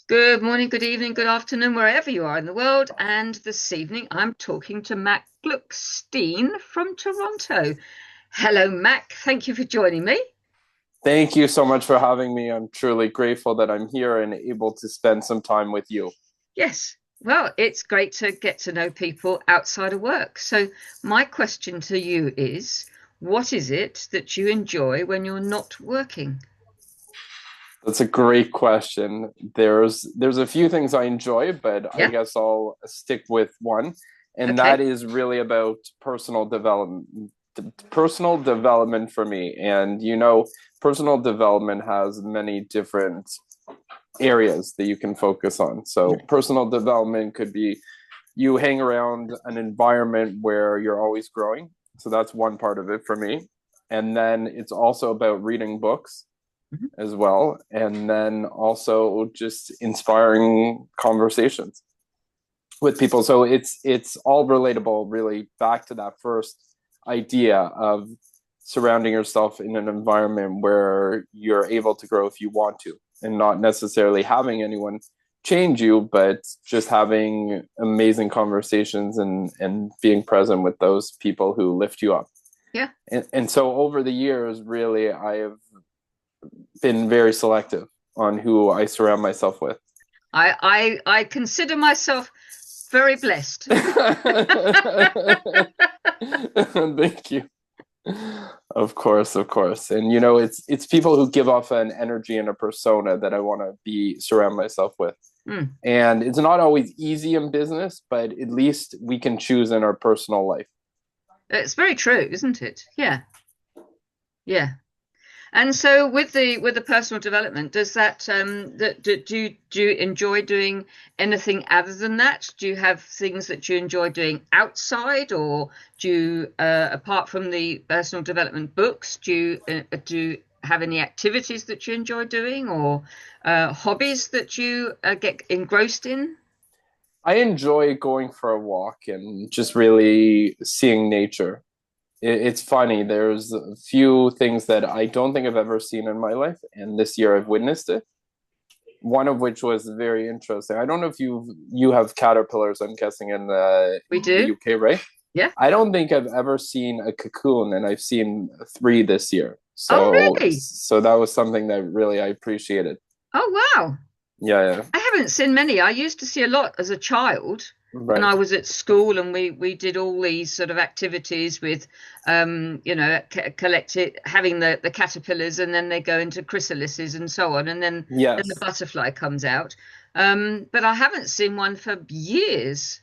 Good morning, good evening, good afternoon, wherever you are in the world. And this evening, I'm talking to Mac Gluckstein from Toronto. Hello, Mac. Thank you for joining me. Thank you so much for having me. I'm truly grateful that I'm here and able to spend some time with you. Yes, well, it's great to get to know people outside of work. So, my question to you is, what is it that you enjoy when you're not working? That's a great question. There's a few things I enjoy, but I Yeah, guess I'll stick with one, and okay. that is really about personal development. Personal development for me, and personal development has many different areas that you can focus on. So, personal development could be you hang around an environment where you're always growing. So that's one part of it for me. And then it's also about reading books Mhm. as well. And then also just inspiring conversations with people. So it's all relatable really back to that first idea of surrounding yourself in an environment where you're able to grow if you want to and not necessarily having anyone change you, but just having amazing conversations and being present with those people who lift you up. Yeah, And so over the years, really, I have been very selective on who I surround myself with. I consider myself very blessed. Thank you. Of course, of course. And it's people who give off an energy and a persona that I want to be surround myself with. Hmm. And it's not always easy in business, but at least we can choose in our personal life. It's very true, isn't it? Yeah, yeah. And so with the personal development, does do you enjoy doing anything other than that? Do you have things that you enjoy doing outside, or do you, apart from the personal development books, do you have any activities that you enjoy doing, or hobbies that you get engrossed in? I enjoy going for a walk and just really seeing nature. It's funny. There's a few things that I don't think I've ever seen in my life, and this year I've witnessed it. One of which was very interesting. I don't know if you have caterpillars, I'm guessing We in the do. UK, right? Yeah. I don't think I've ever seen a cocoon, and I've seen three this year. Oh, really? So that was something that really I appreciated. Oh, wow. Yeah, yeah. I haven't seen many. I used to see a lot as a child when I Right. was at school, and we did all these sort of activities with, collected having the caterpillars, and then they go into chrysalises and so on, and then the Yes. butterfly comes out. But I haven't seen one for years.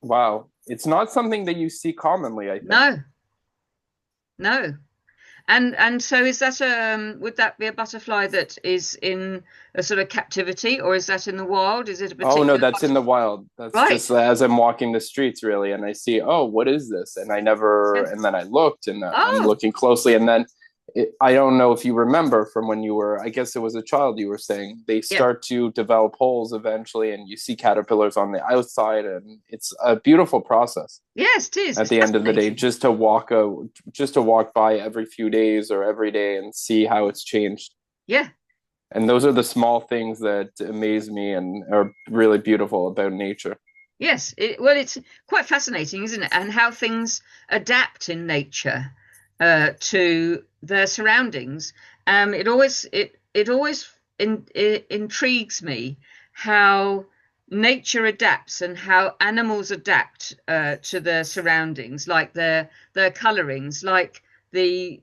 Wow. It's not something that you see commonly, I think. No, no. And so is that would that be a butterfly that is in a sort of captivity, or is that in the wild? Is it a Oh no, particular that's in butterfly? the wild. That's just Right. as I'm walking the streets, really, and I see, oh, what is this? And I never, Yeah. and then I looked, and I'm Oh, looking closely, and then I don't know if you remember from when you were, I guess it was a child. You were saying they yeah. start to develop holes eventually, and you see caterpillars on the outside, and it's a beautiful process. Yes, it is. At It's the end of the day, fascinating. just to walk by every few days or every day and see how it's changed. Yeah. And those are the small things that amaze me and are really beautiful about nature. Yes. Well, it's quite fascinating, isn't it? And how things adapt in nature to their surroundings. It always intrigues me how nature adapts and how animals adapt to their surroundings, like their colorings, like the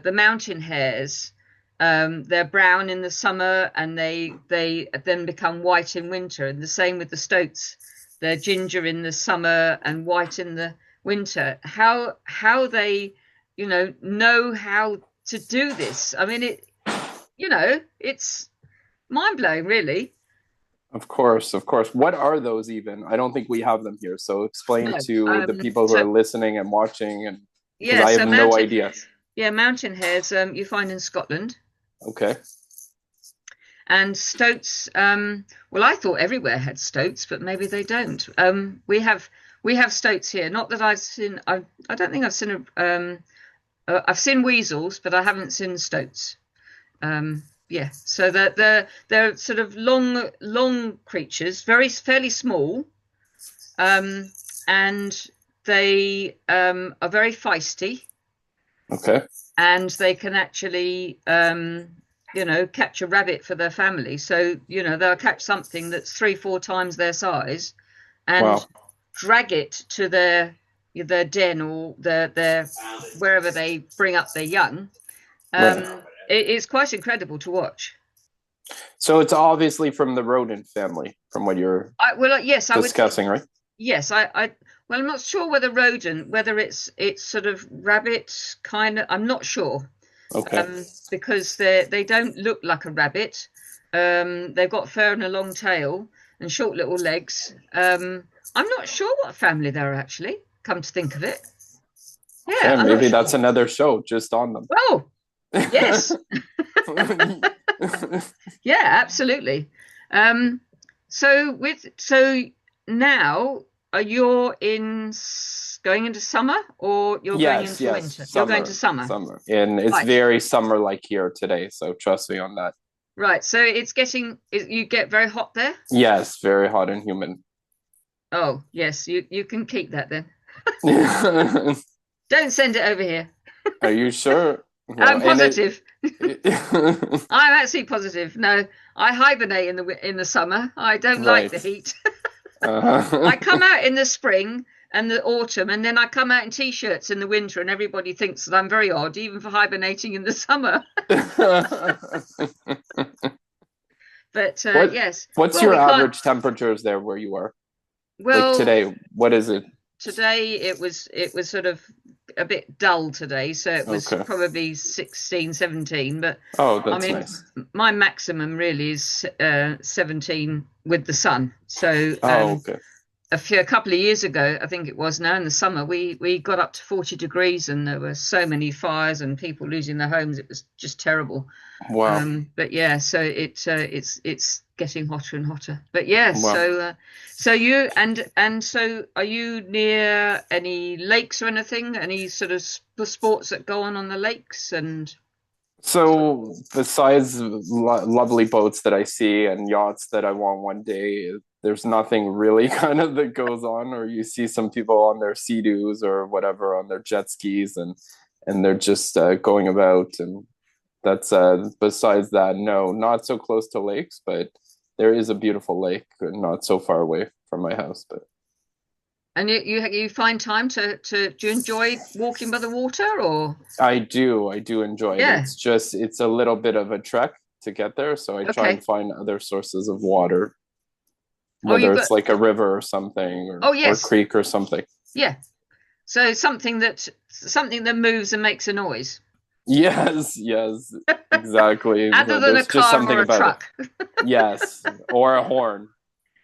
mountain hares. They're brown in the summer, and they then become white in winter. And the same with the stoats. They're ginger in the summer and white in the winter. How they, know how to do this. I mean, it's mind blowing, really. Of course, of course. What are those even? I don't think we have them here. So explain No. to the people who are So listening and watching, and because yeah, I have so no mountain idea. hares. Yeah, mountain hares you find in Scotland. Okay. And stoats, well, I thought everywhere had stoats, but maybe they don't. We have stoats here. Not that I've seen. I don't think I've seen a. I've seen weasels, but I haven't seen stoats. Yeah. So they're sort of long creatures, very fairly small, um, and they are very feisty, Okay. and they can actually catch a rabbit for their family. So they'll catch something that's 3 4 times their size and Wow. drag it to their den or their wherever they bring up their young. Right. It's quite incredible to watch. So it's obviously from the rodent family, from what you're Yes, I would. discussing, right? Yes, well, I'm not sure whether rodent, whether it's sort of rabbit kind of. I'm not sure, Okay. because they don't look like a rabbit. They've got fur and a long tail and short little legs. I'm not sure what family they're actually. Come to think of it, yeah, Okay, I'm not maybe that's sure. another show just on them. Oh, yes, yeah, absolutely. Um, so now, are you going into summer or you're going Yes, into yes, winter? You're going to summer, summer, summer. And it's right? very summer like here today, so trust me on that. Right. So you get very hot there. Yes, very hot and humid. Oh, yes, you can keep that then. Are Don't send it over here. you sure? Well, I'm and positive. it I'm actually positive. No, I hibernate in the summer. I don't like the right. heat. I Uh, come out in the spring and the autumn, and then I come out in t-shirts in the winter, and everybody thinks that I'm very odd, even for hibernating in the summer. But what yes, what's well, your we can't. average temperatures there where you are? Like Well, today, what is it? today it was sort of a bit dull today, so it was Okay. probably 16, 17. But Oh, I that's mean, nice. my maximum really is 17 with the sun. So Oh, okay. a couple of years ago, I think it was now in the summer, we got up to 40 degrees, and there were so many fires and people losing their homes. It was just terrible. Wow. But yeah, so it's getting hotter and hotter. But yeah, Wow. so you and so are you near any lakes or anything? Any sort of sports that go on the lakes and So, besides lovely boats that I see and yachts that I want one day, there's nothing really kind of that goes on. Or you see some people on their sea-doos or whatever on their jet skis, and they're just going about. And that's besides that, no, not so close to lakes, but there is a beautiful lake not so far away from my house. But you find time to do you enjoy walking by the water or I do enjoy it. yeah, It's a little bit of a trek to get there, so I try and okay. find other sources of water, Oh, whether you've it's got like a river or something, oh or yes, creek or something. yeah. So something that moves and makes a noise, Yes, yes, exactly. other than a There's just car something or a about it. truck. Yes, or a horn,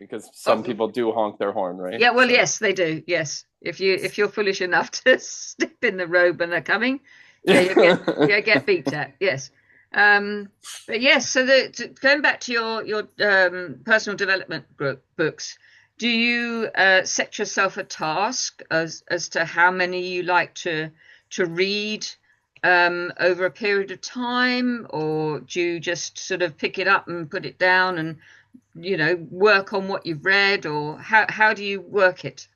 because some Oh, people do honk their horn, right? yeah, well, So, yes, they do. Yes, if you're foolish enough to step in the road when they're coming, yeah, you get beeped at. Yes, um, but yes. So going back to your personal development books, do you set yourself a task as to how many you like to read over a period of time, or do you just sort of pick it up and put it down and work on what you've read, or how do you work it?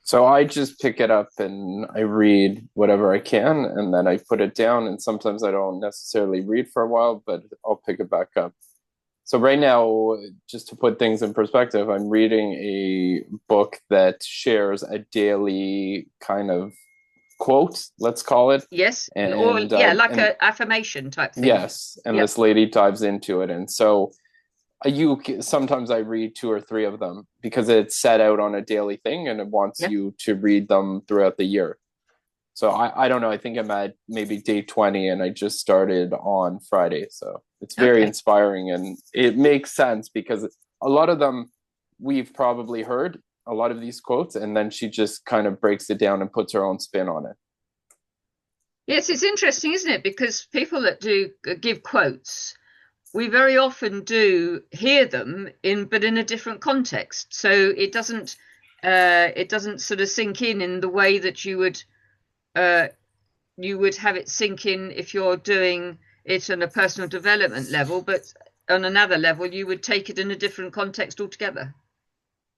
so I just pick it up and I read whatever I can, and then I put it down. And sometimes I don't necessarily read for a while, but I'll pick it back up. So right now, just to put things in perspective, I'm reading a book that shares a daily kind of quote, let's call it. Yes, or And yeah, like and a affirmation type thing. yes, and Yep. this lady dives into it. And so you sometimes I read two or three of them because it's set out on a daily thing and it wants Yeah. you to read them throughout the year. So I don't know. I think I'm at maybe day 20 and I just started on Friday. So it's very Okay. inspiring and it makes sense because a lot of them we've probably heard, a lot of these quotes, and then she just kind of breaks it down and puts her own spin on it. Yes, it's interesting, isn't it? Because people that do give quotes, we very often do hear them but in a different context. So it doesn't sort of sink in the way that uh, you would have it sink in if you're doing it on a personal development level, but on another level, you would take it in a different context altogether.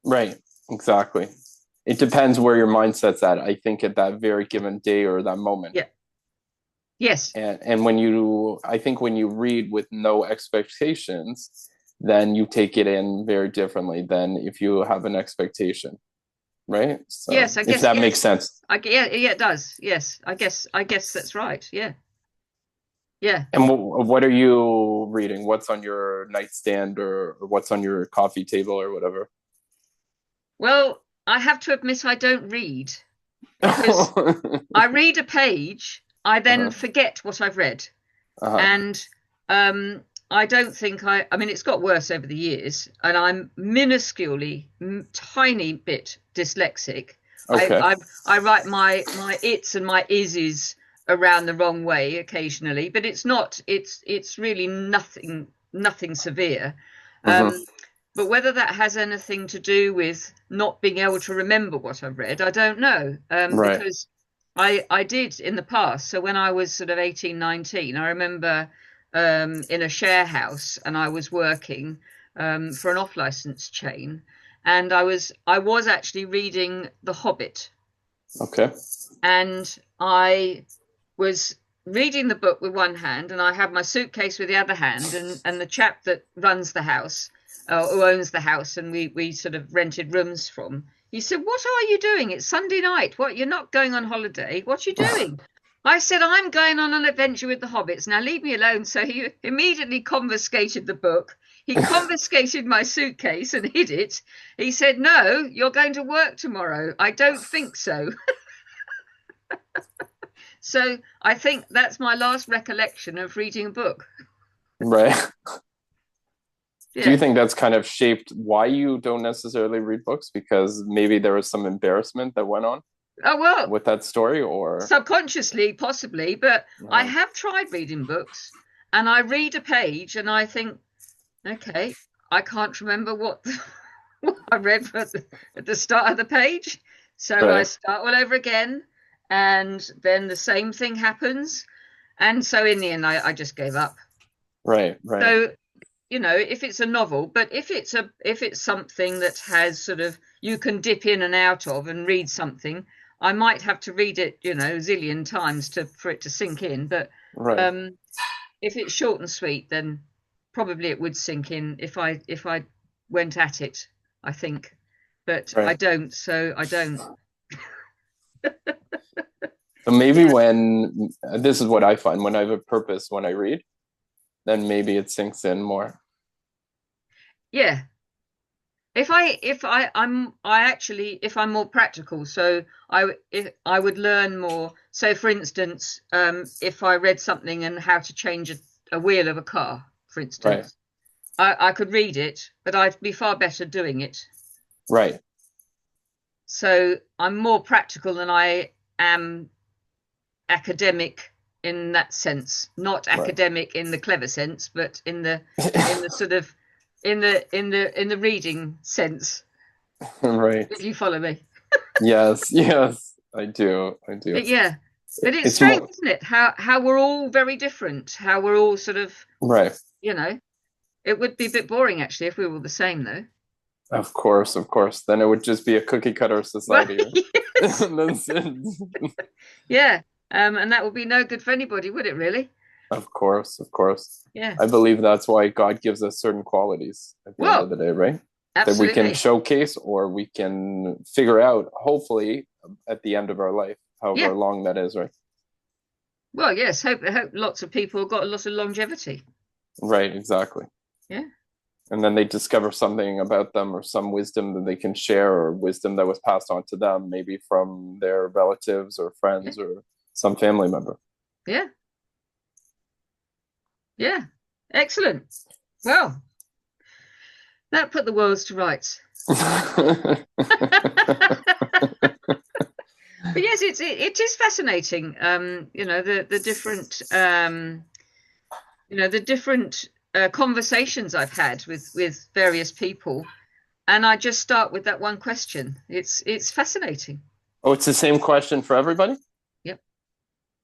Right. Exactly. It depends where your mindset's at, I think, at that very given day or that moment. Yeah. Yes. And when you, I think when you read with no expectations, then you take it in very differently than if you have an expectation, right? So Yes, I if guess, that makes yes. sense. Yeah, yeah, it does. Yes, I guess that's right. Yeah. Yeah. And what are you reading? What's on your nightstand or what's on your coffee table or whatever? Well, I have to admit I don't read because I read a page, I then Uh-huh. forget what I've read. Uh-huh. And I don't think I mean, it's got worse over the years, and I'm minusculely, tiny bit dyslexic. I, Okay. I, I write my its and my ises around the wrong way occasionally, but it's really nothing severe. Hmm. But whether that has anything to do with not being able to remember what I've read, I don't know. Right. Because I did in the past. So when I was sort of 18, 19, I remember in a share house and I was working for an off-license chain, and I was actually reading The Hobbit, Okay. and I was reading the book with one hand and I had my suitcase with the other hand, and the chap that runs the house, who owns the house and we sort of rented rooms from, he said, "What are you doing? It's Sunday night. What, you're not going on holiday? What are you doing?" I said, "I'm going on an adventure with the hobbits. Now leave me alone." So he immediately confiscated the book. He confiscated my suitcase and hid it. He said, "No, you're going to work tomorrow." "I don't think so." So I think that's my last recollection of reading a book. Right. Do you Yeah. think that's kind of shaped why you don't necessarily read books? Because maybe there was some embarrassment that went on Oh, well, with that story, or subconsciously, possibly, but I uh, have tried reading books and I read a page and I think, okay, I can't remember what I read at the start of the page. So I right, start all over again, and then the same thing happens. And so in the end, I just gave up. right, right, So, if it's a novel, but if it's something that has sort of, you can dip in and out of and read something, I might have to read it, a zillion times for it to sink in. But right, um, if it's short and sweet, then probably it would sink in if I went at it, I think. But I right. don't, so I don't. So maybe Yeah. when this is what I find when I have a purpose when I read, then maybe it sinks in more. Yeah. I actually, if I'm more practical, so if I would learn more. So for instance, if I read something and how to change a wheel of a car, for Right, instance, I could read it, but I'd be far better doing it. right, So I'm more practical than I am academic in that sense. Not right, academic in the clever sense, but in the sort of in the reading sense, right. if you follow me. Yes, yes, I do, I do. But yeah, but it's It's strange, more isn't it? How we're all very different. How we're all sort of, right. you know, it would be a bit boring actually if we were all the same though. Of course, of course. Then it would just be a cookie cutter Well, society, right? yes. That's it. Yeah. And that would be no good for anybody, would it really? Of course, of course. Yeah. I believe that's why God gives us certain qualities at the end of Well, the day, right? That we can absolutely. showcase or we can figure out, hopefully, at the end of our life, Yeah. however long that is, right? Well, yes. Hope lots of people got a lot of longevity. Right, exactly. Yeah. And then they discover something about them or some wisdom that they can share or wisdom that was passed on to them, maybe from their relatives or Yeah. friends or some family member. Yeah. Yeah. Excellent. Well, that put the worlds to rights. But yes, it is fascinating. The different the different conversations I've had with various people, and I just start with that one question. It's fascinating. Oh, it's the same question for everybody? Yep.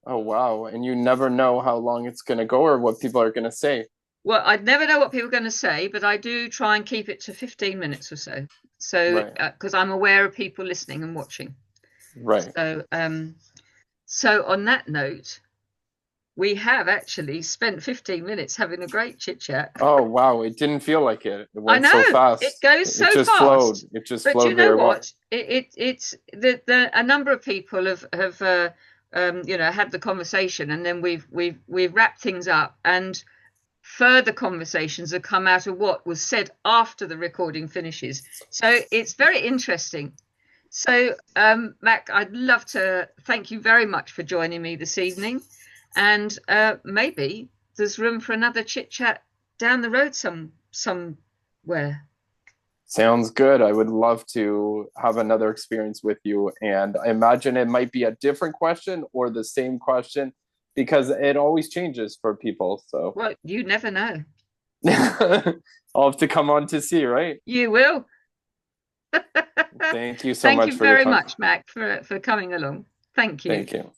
Oh wow. And you never know how long it's going to go or what people are going to say. Well, I'd never know what people are going to say, but I do try and keep it to 15 minutes or so. So, Right. because I'm aware of people listening and watching. Right. So on that note, we have actually spent 15 minutes having a great chit chat. Oh wow, it didn't feel like it. It I went so know it fast. goes It so just flowed. fast, It just but you flowed know very well. what? It's the a number of people have had the conversation, and then we've wrapped things up, and further conversations have come out of what was said after the recording finishes. So it's very interesting. So, Mac, I'd love to thank you very much for joining me this evening. And maybe there's room for another chit chat down the road somewhere. Sounds good. I would love to have another experience with you. And I imagine it might be a different question or the same question because it always changes for people. So Well, you never know. I'll have to come on to see, right? You will. Thank you so Thank much you for your very time. much, Mac, for coming along. Thank you. Thank you.